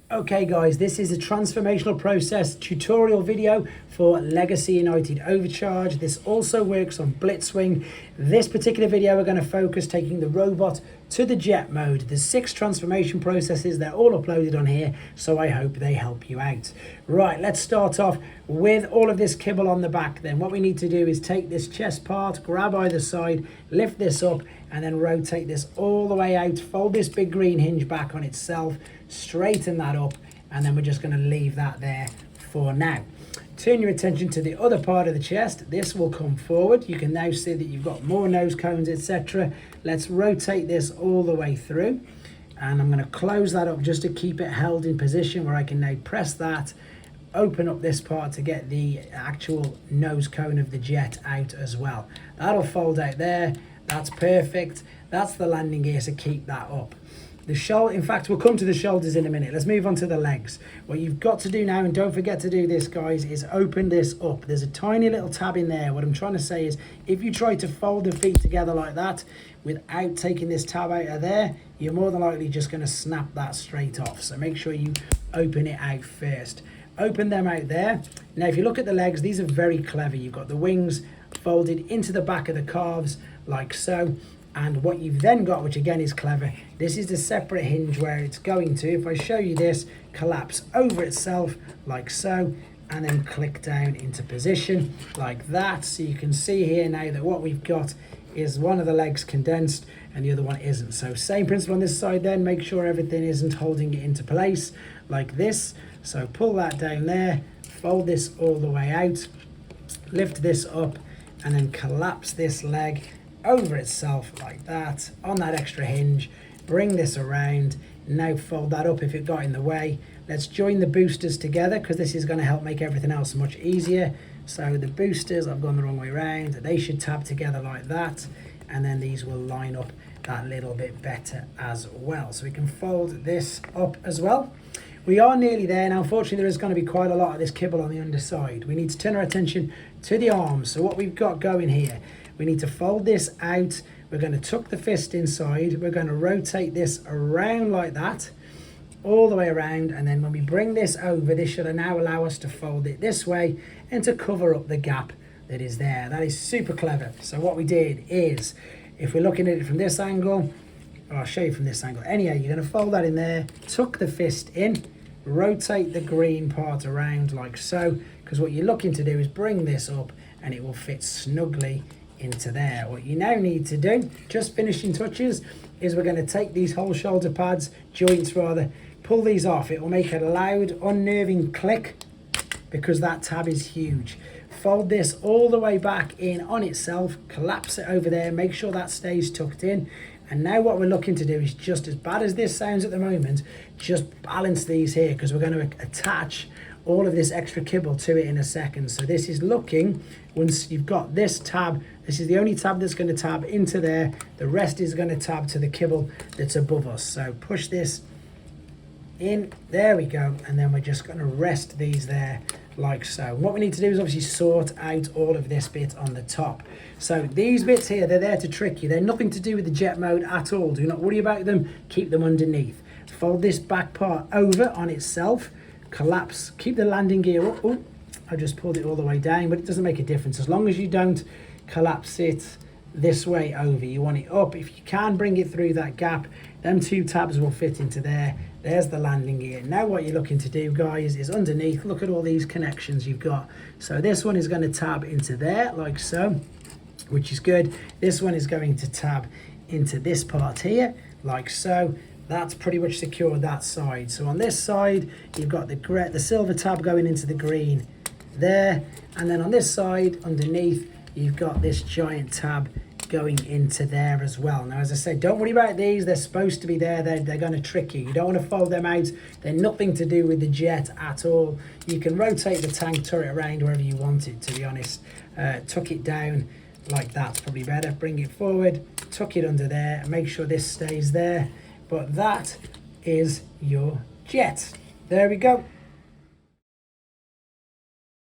Okay guys, this is a transformational process tutorial video for Legacy United Overcharge. This also works on blitzwing. This particular video we're going to focus taking the robot to the jet mode. There's 6 transformation processes, they're all uploaded on here, so I hope they help you out. Right, let's start off with all of this kibble on the back then. What we need to do is take this chest part, grab either side, lift this up, and then rotate this all the way out, fold this big green hinge back on itself, straighten that up, and then we're just going to leave that there for now. Turn your attention to the other part of the chest. This will come forward. You can now see that you've got more nose cones, etc. Let's rotate this all the way through, and I'm going to close that up just to keep it held in position where I can now press that, open up this part to get the actual nose cone of the jet out as well. That'll fold out there. That's perfect. That's the landing gear, so keep that up. The shoulder, in fact, we'll come to the shoulders in a minute. Let's move on to the legs. What you've got to do now, and don't forget to do this, guys, is open this up. There's a tiny little tab in there. What I'm trying to say is, if you try to fold the feet together like that without taking this tab out of there, you're more than likely just going to snap that straight off. So make sure you open it out first. Open them out there. Now, if you look at the legs, these are very clever. You've got the wings folded into the back of the calves like so. And what you've then got, which again is clever, this is the separate hinge where it's going to, if I show you this, collapse over itself like so, and then click down into position like that. So you can see here now that what we've got is one of the legs condensed and the other one isn't. So same principle on this side then, make sure everything isn't holding it into place like this. So pull that down there, fold this all the way out, lift this up, and then collapse this leg over itself like that on that extra hinge. Bring this around, now fold that up if it got in the way. Let's join the boosters together because this is going to help make everything else much easier. So the boosters, I've gone the wrong way around, they should tab together like that, and then these will line up that little bit better as well. So we can fold this up as well. We are nearly there now. Unfortunately, there is going to be quite a lot of this kibble on the underside. We need to turn our attention to the arms. So what we've got going here, we need to fold this out. We're going to tuck the fist inside. We're going to rotate this around like that, all the way around. And then when we bring this over, this should now allow us to fold it this way and to cover up the gap that is there. That is super clever. So what we did is, if we're looking at it from this angle, I'll show you from this angle. Anyhow, you're going to fold that in there, tuck the fist in, rotate the green part around like so, because what you're looking to do is bring this up and it will fit snugly into there. What you now need to do, just finishing touches, is we're going to take these whole shoulder pads, joints rather, pull these off. It will make a loud, unnerving click because that tab is huge. Fold this all the way back in on itself, collapse it over there, make sure that stays tucked in. And now what we're looking to do is, just as bad as this sounds at the moment, just balance these here because we're going to attach all of this extra kibble to it in a second. So this is looking, once you've got this tab, this is the only tab that's going to tab into there. The rest is going to tab to the kibble that's above us. So push this in, there we go. And then we're just going to rest these there like so. What we need to do is obviously sort out all of this bit on the top. So these bits here, they're there to trick you. They're nothing to do with the jet mode at all. Do not worry about them. Keep them underneath. Fold this back part over on itself. Collapse, keep the landing gear up. Oh, I just pulled it all the way down, but it doesn't make a difference as long as you don't collapse it this way over. You want it up. If you can bring it through that gap, them 2 tabs will fit into there. There's the landing gear. Now what you're looking to do, guys, is underneath, look at all these connections you've got. So this one is going to tab into there like so, which is good. This one is going to tab into this part here like so. That's pretty much secured that side. So on this side, you've got the silver tab going into the green there. And then on this side, underneath, you've got this giant tab going into there as well. Now, as I said, don't worry about these. They're supposed to be there. They're going to trick you. You don't want to fold them out. They're nothing to do with the jet at all. You can rotate the tank turret around wherever you want it, to be honest. Tuck it down like that's probably better. Bring it forward, tuck it under there, and make sure this stays there. But that is your jet. There we go.